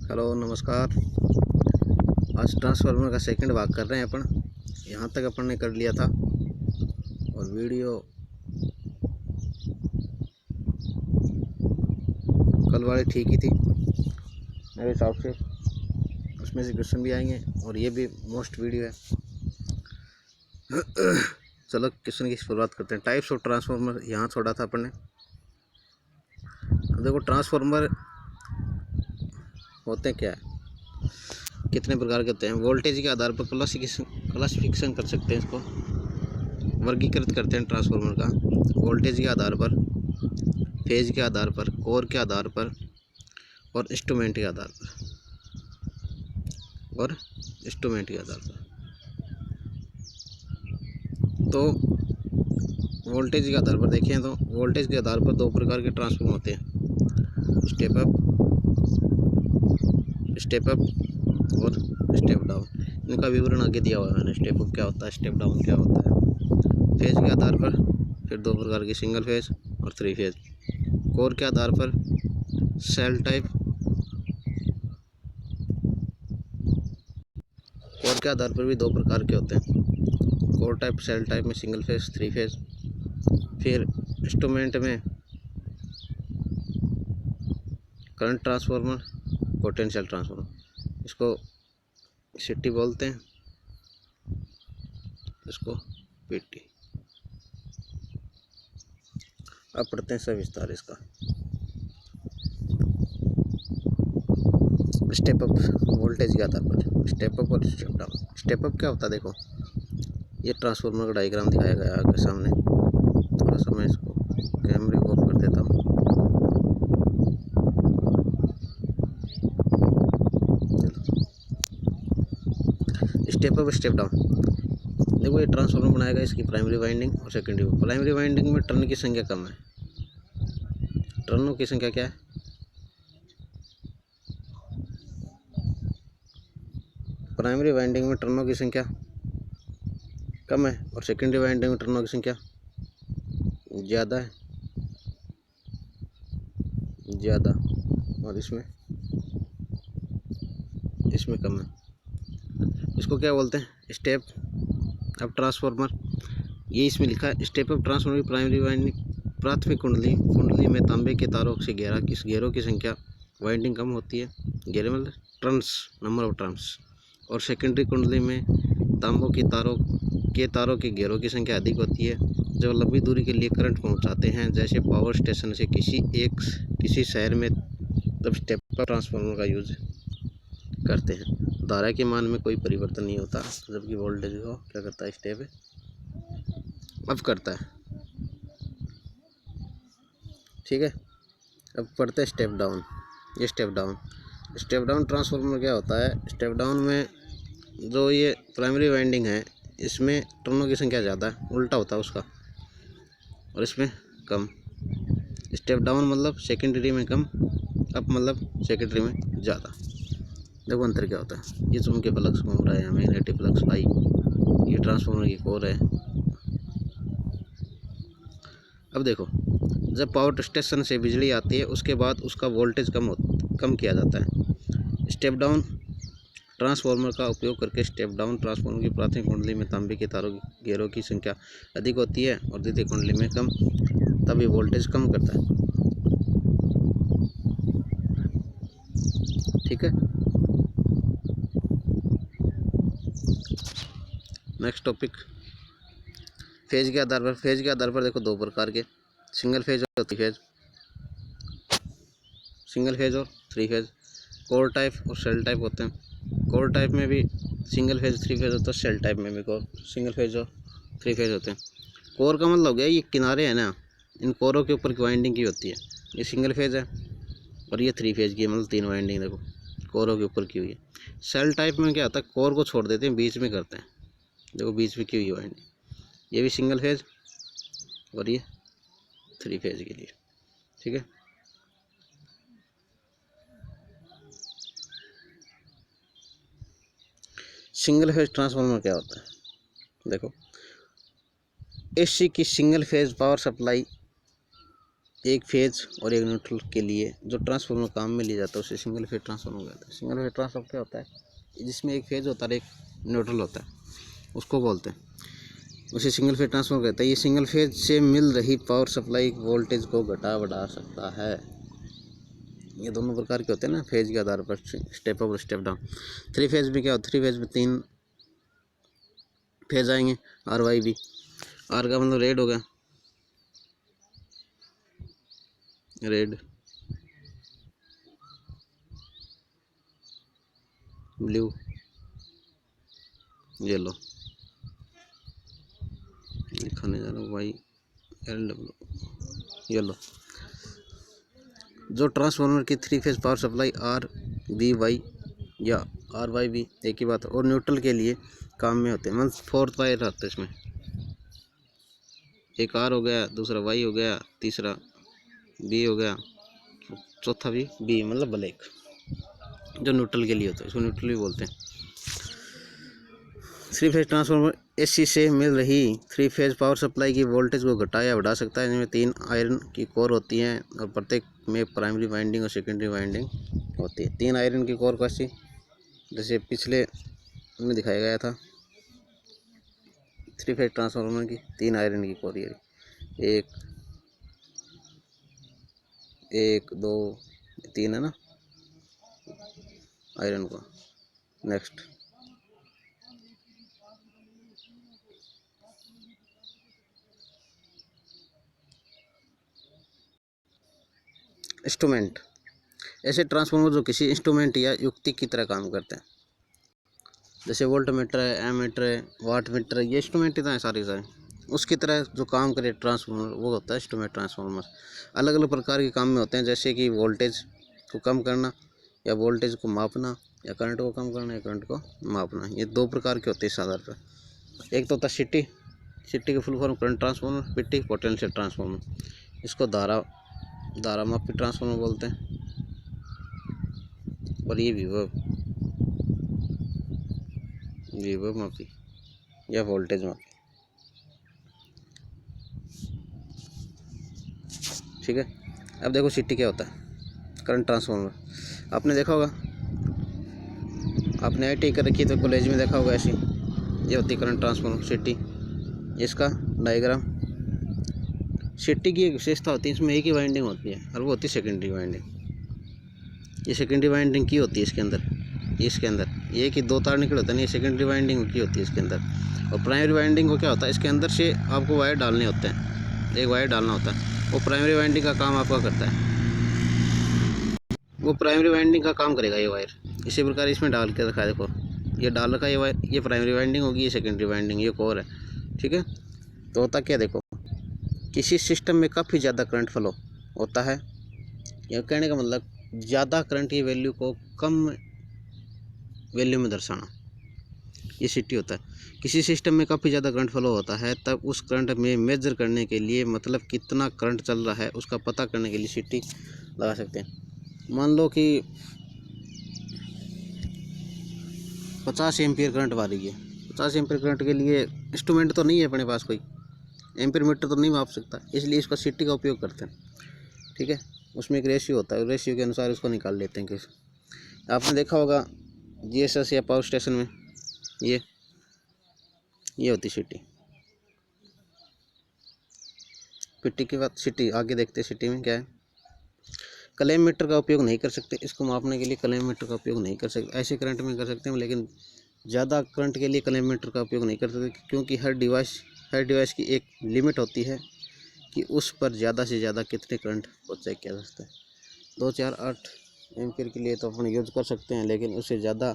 Hello नमस्कार। आज transformer का सेकंड भाग कर रहे हैं अपन। यहाँ तक अपन ने कर लिया था और वीडियो कल वाली ठीक ही थी मेरे हिसाब से। उसमें से क्वेश्चन भी आएंगे और ये भी मोस्ट वीडियो है। चलो क्वेश्चन की शुरुआत करते हैं। टाइप्स ऑफ ट्रांसफार्मर यहाँ छोड़ा था अपन ने। अब देखो ट्रांसफार्मर होते क्या है, कितने प्रकार के होते हैं। वोल्टेज के आधार पर क्लासिफिकेशन कर सकते हैं, इसको वर्गीकृत करते हैं ट्रांसफार्मर का। वोल्टेज के आधार पर, फेज के आधार पर, कोर के आधार पर और इंस्ट्रूमेंट के आधार पर। तो वोल्टेज के आधार पर देखें तो वोल्टेज के आधार पर दो प्रकार के ट्रांसफार्मर होते हैं, स्टेप अप और स्टेप डाउन। इनका विवरण आगे दिया हुआ है मैंने। स्टेप अप क्या होता है, स्टेप डाउन क्या होता है। फेज के आधार पर फिर दो प्रकार के, सिंगल फेज और थ्री फेज। कोर के आधार पर सेल टाइप, कोर के आधार पर भी दो प्रकार के होते हैं। कोर टाइप, सेल टाइप में सिंगल फेज, थ्री फेज। फिर इंस्ट्रूमेंट में करंट ट्रांसफार्मर, पोटेंशियल ट्रांसफार्मर। इसको सिटी बोलते हैं, इसको पीटी। अब पढ़ते हैं सविस्तार इसका। स्टेप अप वोल्टेज के आधार पर, स्टेप अप और स्टेप डाउन। स्टेप अप क्या होता है, देखो ये ट्रांसफार्मर का डायग्राम दिखाया गया है आपके सामने। थोड़ा सा मैं इसको कैमरे को ऑफ कर देता हूँ। Step up step down. देखो ये ट्रांसफार्मर बनाया गया, इसकी प्राइमरी वाइंडिंग और सेकेंडरी। प्राइमरी वाइंडिंग में टर्न की संख्या कम है। टर्नों की संख्या क्या है, प्राइमरी वाइंडिंग में टर्नों की संख्या कम है और सेकेंडरी वाइंडिंग में टर्नों की संख्या ज़्यादा है, और इसमें कम है। इसको क्या बोलते हैं, स्टेप अप ट्रांसफार्मर। ये इसमें लिखा है, स्टेप अप ट्रांसफार्मर की प्राइमरी वाइंडिंग, प्राथमिक कुंडली में तांबे के तारों से घेरों की संख्या, वाइंडिंग कम होती है। घेरे मतलब टर्न्स, नंबर ऑफ टर्न्स। और सेकेंडरी कुंडली में तांबों की तारों के घेरों की संख्या अधिक होती है। जब लंबी दूरी के लिए करंट पहुंचाते हैं, जैसे पावर स्टेशन से किसी शहर में, तब स्टेप अप ट्रांसफार्मर का यूज करते हैं। धारा के मान में कोई परिवर्तन नहीं होता, जबकि वोल्टेज को क्या करता है, स्टेप अप करता है। ठीक है। अब पढ़ते हैं स्टेप डाउन। ये स्टेप डाउन ट्रांसफार्मर क्या होता है। स्टेप डाउन में जो ये प्राइमरी वाइंडिंग है, इसमें टर्नों की संख्या ज़्यादा है, उल्टा होता है उसका, और इसमें कम। स्टेप डाउन मतलब सेकेंडरी में कम, अप मतलब सेकेंडरी में ज़्यादा। देखो अंतर क्या होता है। ये चुंबकीय फ्लक्स घूम रहा है, मैग्नेटिक फ्लक्स पाई। ये ट्रांसफार्मर की कोर है। अब देखो, जब पावर स्टेशन से बिजली आती है, उसके बाद उसका वोल्टेज कम किया जाता है। स्टेप डाउन ट्रांसफार्मर का उपयोग करके स्टेप डाउन ट्रांसफार्मर की प्राथमिक कुंडली में तांबे के घेरों की संख्या अधिक होती है और द्वितीय कुंडली में कम, तब ये वोल्टेज कम करता है। ठीक है। नेक्स्ट टॉपिक, फेज के आधार पर देखो दो प्रकार के, सिंगल फेज और थ्री फेज। कोर टाइप और सेल टाइप होते हैं। कोर टाइप में भी सिंगल फेज थ्री फेज होता है, सेल टाइप में भी सिंगल फेज और थ्री फेज होते हैं। कोर का मतलब हो गया, ये किनारे हैं ना, इन कोरों के ऊपर की वाइंडिंग की होती है। ये सिंगल फेज है और ये थ्री फेज की है, मतलब तीन वाइंडिंग देखो कोरों के ऊपर की हुई है। सेल टाइप में क्या होता है, कोर को छोड़ देते हैं, बीच में करते हैं। देखो बीच में की हुई वाइंडिंग, ये भी सिंगल फेज और ये थ्री फेज के लिए। ठीक है। सिंगल फेज ट्रांसफार्मर क्या होता है, देखो एसी की सिंगल फेज पावर सप्लाई एक फेज और एक न्यूट्रल के लिए जो ट्रांसफार्मर काम में लिया जाता है उसे सिंगल फेज ट्रांसफार्मर कहते हैं। सिंगल फेज ट्रांसफार्मर क्या होता है, जिसमें एक फेज होता है और एक न्यूट्रल होता है, उसको बोलते हैं, उसे सिंगल फेज ट्रांसफार्मर कहते हैं। ये सिंगल फेज से मिल रही पावर सप्लाई वोल्टेज को घटा बढ़ा सकता है। ये दोनों प्रकार के होते हैं ना, फेज के आधार पर, स्टेप अप और स्टेप डाउन। थ्री फेज में क्या होता है, थ्री फेज में 3 फेज आएंगे, आर वाई बी। आर का मतलब रेड हो गया, रेड, ब्लू, येलो, लिखाने जा रहा हूँ, वाई एल डब्ल्यू, येलो। जो ट्रांसफार्मर की 3 phase power supply R B Y या आर वाई बी एक ही बात है, और न्यूट्रल के लिए काम में होते हैं। मतलब 4th वायर रहता है इसमें, एक आर हो गया, दूसरा वाई हो गया, तीसरा बी हो गया, चौथा भी बी, मतलब ब्लैक, जो न्यूट्रल के लिए होता है, इसको न्यूट्रल भी बोलते हैं। 3 फेज ट्रांसफार्मर एसी से मिल रही 3 फेज पावर सप्लाई की वोल्टेज को घटा या बढ़ा सकता है। इनमें 3 आयरन की कोर होती हैं और प्रत्येक में प्राइमरी वाइंडिंग और सेकेंडरी वाइंडिंग होती है। 3 आयरन की कोर कैसी, जैसे पिछले में दिखाया गया था, 3 फेज ट्रांसफार्मर की 3 आयरन की कोर, ये 1 2 3 है ना आयरन को। नेक्स्ट इंस्ट्रूमेंट, ऐसे ट्रांसफार्मर जो किसी इंस्ट्रूमेंट या युक्ति की तरह काम करते हैं, जैसे वोल्ट मीटर है, एमीटर है, वाट मीटर है, ये इंस्ट्रूमेंट ही तो है सारे सारे। उसकी तरह जो काम करे ट्रांसफार्मर, वो होता है इंस्ट्रूमेंट ट्रांसफार्मर। अलग अलग प्रकार के काम में होते हैं, जैसे कि वोल्टेज को कम करना या वोल्टेज को मापना, या करंट को कम करना या करंट को मापना। ये 2 प्रकार के होते हैं इस आधार पर। एक तो होता है सिटी, सिटी के full form current transformer, PT potential transformer. इसको धारा मापी ट्रांसफार्मर बोलते हैं। और ये विभव मापी या वोल्टेज मापी, ठीक है। अब देखो सिटी क्या होता है, करंट ट्रांसफार्मर। आपने देखा होगा, आपने आईटी कर रखी तो कॉलेज में देखा होगा ऐसी, ये होती है करंट ट्रांसफार्मर सिटी। इसका डायग्राम, सिटी की एक विशेषता होती है, इसमें एक ही वाइंडिंग होती है और वो होती है सेकेंडरी वाइंडिंग। ये सेकेंडरी वाइंडिंग की होती है इसके अंदर ये कि 2 तार निकले होते हैं, ये सेकेंडरी वाइंडिंग की होती है इसके अंदर। और प्राइमरी वाइंडिंग को क्या होता है, इसके अंदर से आपको वायर डालने होते हैं, एक वायर डालना होता है, वो प्राइमरी वाइंडिंग का काम आपका करता है, वो प्राइमरी वाइंडिंग का काम करेगा ये वायर। इसी प्रकार इसमें डाल के रखा है, देखो ये डाल रखा है ये वायर, ये प्राइमरी वाइंडिंग होगी, ये सेकेंडरी वाइंडिंग, ये कोर है, ठीक है। तो होता क्या, देखो किसी सिस्टम में काफ़ी ज़्यादा करंट फ्लो होता है, यह कहने का मतलब ज़्यादा करंट की वैल्यू को कम वैल्यू में दर्शाना, ये सिटी होता है। किसी सिस्टम में काफ़ी ज़्यादा करंट फ्लो होता है, तब उस करंट में मेजर करने के लिए, मतलब कितना करंट चल रहा है उसका पता करने के लिए सिटी लगा सकते हैं। मान लो कि 50 एम्पियर करंट आ रही है, 50 एम्पियर करंट के लिए इंस्ट्रूमेंट तो नहीं है अपने पास, कोई एम्पियर मीटर तो नहीं माप सकता, इसलिए इसका सिटी का उपयोग करते हैं, ठीक है। उसमें एक रेशियो होता है, रेशियो के अनुसार उसको निकाल लेते हैं। कैसे, आपने देखा होगा जीएसएस या पावर स्टेशन में ये होती सिटी। पिट्टी की बात, सिटी आगे देखते हैं। सिटी में क्या है, क्लेम मीटर का उपयोग नहीं कर सकते, इसको मापने के लिए क्लेम मीटर का उपयोग नहीं कर सकते। ऐसे करंट में कर सकते हैं, लेकिन ज़्यादा करंट के लिए क्लेम मीटर का उपयोग नहीं कर सकते, क्योंकि हर डिवाइस की एक लिमिट होती है कि उस पर ज़्यादा से ज़्यादा कितने करंट को चेक किया जा सकता है। 2 4 8 एम्पियर के लिए तो अपन यूज़ कर सकते हैं, लेकिन उससे ज़्यादा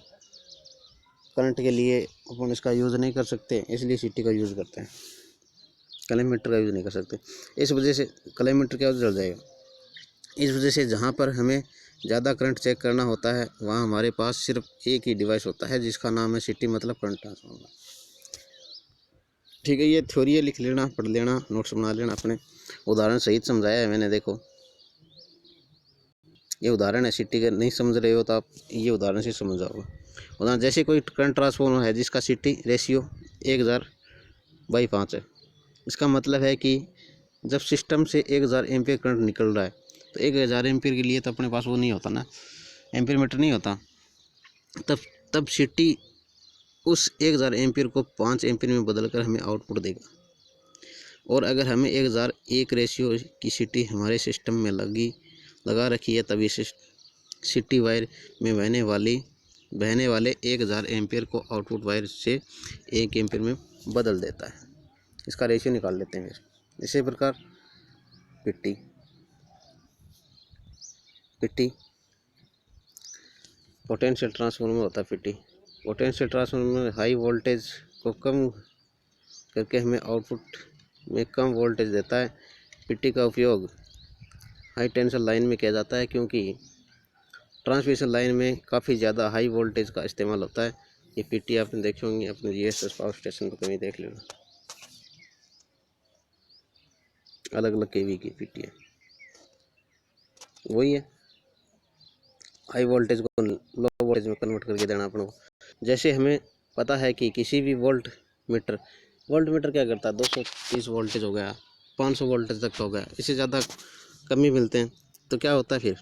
करंट के लिए अपन इसका यूज़ नहीं कर सकते, इसलिए सिटी का यूज़ करते हैं, क्लेम मीटर का यूज़ नहीं कर सकते। इस वजह से क्लेम मीटर क्या जल जाएगा, इस वजह से जहाँ पर हमें ज़्यादा करंट चेक करना होता है वहाँ हमारे पास सिर्फ एक ही डिवाइस होता है, जिसका नाम है सिटी, मतलब करंट ट्रांसफार्मर, ठीक है। ये थ्योरी है, लिख लेना, पढ़ लेना, नोट्स बना लेना अपने। उदाहरण सहित समझाया है मैंने, देखो ये उदाहरण है, सिटी का नहीं समझ रहे हो तो आप ये उदाहरण से समझ जाओगे। उदाहरण जैसे कोई करंट ट्रांसफार्मर है जिसका सिटी रेशियो 1000/5 है, इसका मतलब है कि जब सिस्टम से 1000 एम्पियर करंट निकल रहा है तो 1000 एम्पियर के लिए तो अपने पास वो नहीं होता ना, एम्पियर मीटर नहीं होता। तब सिटी उस 1000 एम्पियर को 5 एम्पियर में बदल कर हमें आउटपुट देगा। और अगर हमें 1001 रेशियो की सिटी हमारे सिस्टम में लगा रखी है, तब ये सिटी वायर में बहने वाले 1000 एम्पियर को आउटपुट वायर से 1 एम्पियर में बदल देता है। इसका रेशियो निकाल लेते हैं फिर। इसी प्रकार पिट्टी पोटेंशियल ट्रांसफार्मर होता है। पिट्टी पोटेंशियल ट्रांसफार्मर हाई वोल्टेज को कम करके हमें आउटपुट में कम वोल्टेज देता है। पिट्टी का उपयोग हाई टेंशन लाइन में किया जाता है, क्योंकि ट्रांसमिशन लाइन में काफ़ी ज़्यादा हाई वोल्टेज का इस्तेमाल होता है। ये पिट्टी आपने देखी होंगी अपने जीएसएस पावर स्टेशन पर, कभी देख लेना, अलग अलग केवी की पिट्टी है। वही है, हाई वोल्टेज को लो वोल्टेज में कन्वर्ट करके देना अपन को। जैसे हमें पता है कि किसी भी वोल्ट मीटर क्या करता है, 230 वोल्टेज हो गया, 500 वोल्टेज तक हो गया, इससे ज़्यादा कमी मिलते हैं तो क्या होता है फिर,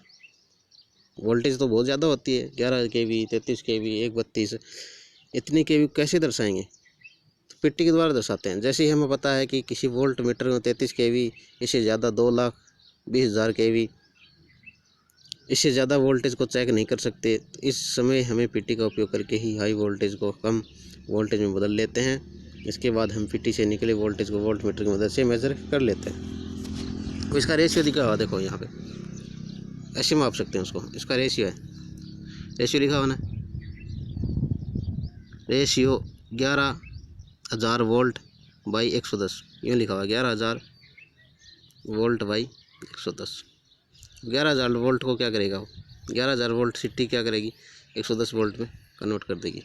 वोल्टेज तो बहुत ज़्यादा होती है, 11 kV, 33 kV, 132, इतनी kV कैसे दर्शाएंगे, तो पिट्टी के द्वारा दर्शाते हैं। जैसे ही हमें पता है कि किसी वोल्ट मीटर में 33 kV, इससे ज़्यादा 2,20,000 kV, इससे ज़्यादा वोल्टेज को चेक नहीं कर सकते, तो इस समय हमें पिट्टी का उपयोग करके ही हाई वोल्टेज को कम वोल्टेज में बदल लेते हैं। इसके बाद हम पिट्टी से निकले वोल्टेज को वोल्ट मीटर की मदद से मेज़र कर लेते हैं। तो इसका रेशियो दिखा हुआ, देखो यहाँ पे ऐसे माप सकते हैं उसको, इसका रेशियो है, रेशियो लिखा हुआ ना, रेशियो 11,000 वोल्ट बाई 110, यूँ लिखा हुआ 11,000 वोल्ट बाई 110। 11,000 वोल्ट को क्या करेगा वो, 11,000 वोल्ट सिटी क्या करेगी, 110 वोल्ट में कन्वर्ट कर देगी।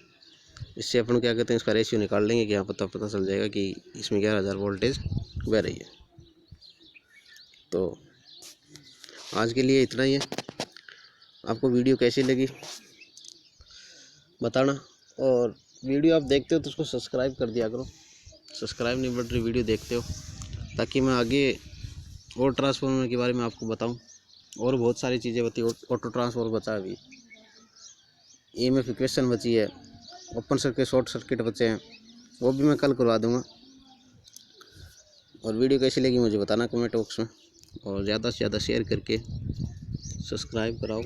इससे अपन क्या कहते हैं, इसका रेशियो निकाल लेंगे कि यहाँ पता चल जाएगा कि इसमें 11,000 वोल्टेज बह रही है। तो आज के लिए इतना ही है। आपको वीडियो कैसी लगी बताना, और वीडियो आप देखते हो तो उसको सब्सक्राइब कर दिया करो, सब्सक्राइब नहीं बट वीडियो देखते हो, ताकि मैं आगे और ट्रांसफार्मर के बारे में आपको बताऊं, और बहुत सारी चीज़ें बती, ऑटो ट्रांसफार्मर बचा अभी, EMF इक्वेशन बची है, ओपन सर्किट शॉर्ट सर्किट बचे हैं, वो भी मैं कल करवा दूंगा। और वीडियो कैसी लगी मुझे बताना कमेंट बॉक्स में, और ज़्यादा से ज़्यादा शेयर करके सब्सक्राइब कराओ,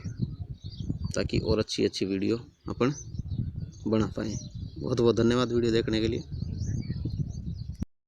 ताकि और अच्छी वीडियो अपन बना पाएँ। बहुत बहुत धन्यवाद वीडियो देखने के लिए।